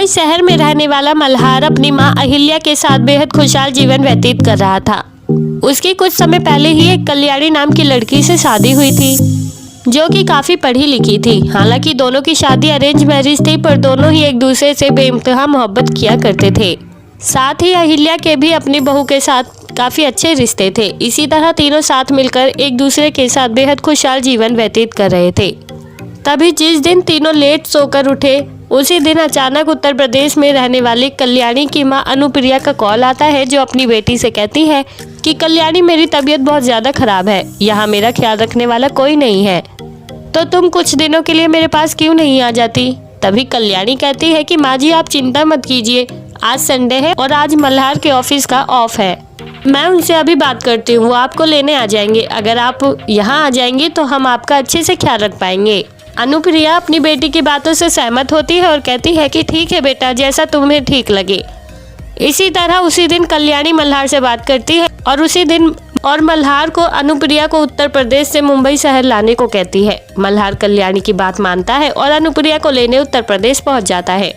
मुंबई शहर में रहने वाला मल्हार अपनी मां अहिल्या के साथ बेहद खुशहाल जीवन व्यतीत कर रहा था। उसकी कुछ समय पहले ही एक कल्याणी नाम की लड़की से शादी हुई थी, जो कि काफी पढ़ी लिखी थी। हालांकि दोनों की शादी अरेंज मैरिज थी, पर दोनों ही एक दूसरे से बेइंतहा मोहब्बत किया करते थे। साथ ही अहिल्या के भी अपनी बहू के साथ काफी अच्छे रिश्ते थे। इसी तरह तीनों साथ मिलकर एक दूसरे के साथ बेहद खुशहाल जीवन व्यतीत कर रहे थे। तभी जिस दिन तीनों लेट सोकर उठे, उसी दिन अचानक उत्तर प्रदेश में रहने वाली कल्याणी की मां अनुप्रिया का कॉल आता है, जो अपनी बेटी से कहती है कि कल्याणी, मेरी तबीयत बहुत ज़्यादा खराब है, यहाँ मेरा ख्याल रखने वाला कोई नहीं है, तो तुम कुछ दिनों के लिए मेरे पास क्यों नहीं आ जाती। तभी कल्याणी कहती है कि माँ जी, आप चिंता मत कीजिए, आज संडे है और आज मल्हार के ऑफिस का ऑफ है, मैं उनसे अभी बात करती हूँ, वो आपको लेने आ जाएंगे। अगर आप यहाँ आ जाएंगे तो हम आपका अच्छे से ख्याल रख पाएंगे। अनुप्रिया अपनी बेटी की बातों से सहमत होती है और कहती है कि ठीक है बेटा, जैसा तुम्हें ठीक लगे। इसी तरह उसी दिन कल्याणी मल्हार से बात करती है और उसी दिन मल्हार को अनुप्रिया को उत्तर प्रदेश से मुंबई शहर लाने को कहती है। मल्हार कल्याणी की बात मानता है और अनुप्रिया को लेने उत्तर प्रदेश पहुंच जाता है।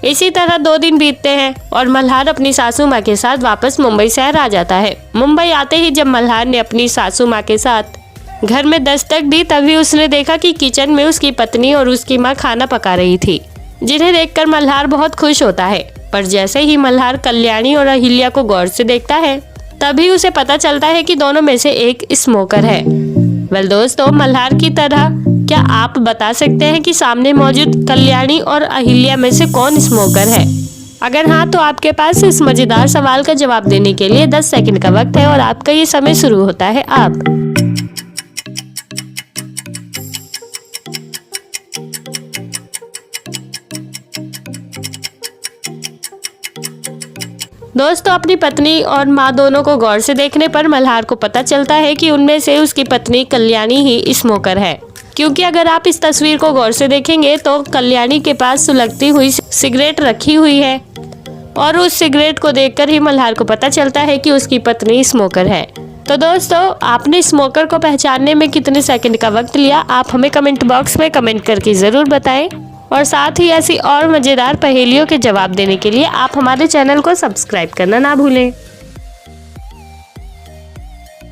इसी तरह 2 दिन बीतते हैं और मल्हार अपनी सासू माँ के साथ वापस मुंबई शहर आ जाता है। मुंबई आते ही जब मल्हार ने अपनी सासू माँ के साथ घर में दस्तक दी, तभी उसने देखा कि किचन में उसकी पत्नी और उसकी माँ खाना पका रही थी, जिन्हें देखकर मल्हार बहुत खुश होता है। पर जैसे ही मल्हार कल्याणी और अहिल्या को गौर से देखता है, तभी उसे पता चलता है कि दोनों में से एक स्मोकर है। वेल दोस्तों, मल्हार की तरह क्या आप बता सकते हैं कि सामने मौजूद कल्याणी और अहिल्या में से कौन स्मोकर है? अगर हाँ, तो आपके पास इस मजेदार सवाल का जवाब देने के लिए 10 सेकंड का वक्त है और आपका ये समय शुरू होता है अब। दोस्तों, अपनी पत्नी और माँ दोनों को गौर से देखने पर मल्हार को पता चलता है कि उनमें से उसकी पत्नी कल्याणी ही स्मोकर है, क्योंकि अगर आप इस तस्वीर को गौर से देखेंगे तो कल्याणी के पास सुलगती हुई सिगरेट रखी हुई है और उस सिगरेट को देखकर ही मल्हार को पता चलता है कि उसकी पत्नी स्मोकर है। तो दोस्तों, आपने स्मोकर को पहचानने में कितने सेकंड का वक्त लिया, आप हमें कमेंट बॉक्स में कमेंट करके ज़रूर बताएं। और साथ ही ऐसी और मज़ेदार पहेलियों के जवाब देने के लिए आप हमारे चैनल को सब्सक्राइब करना ना भूलें।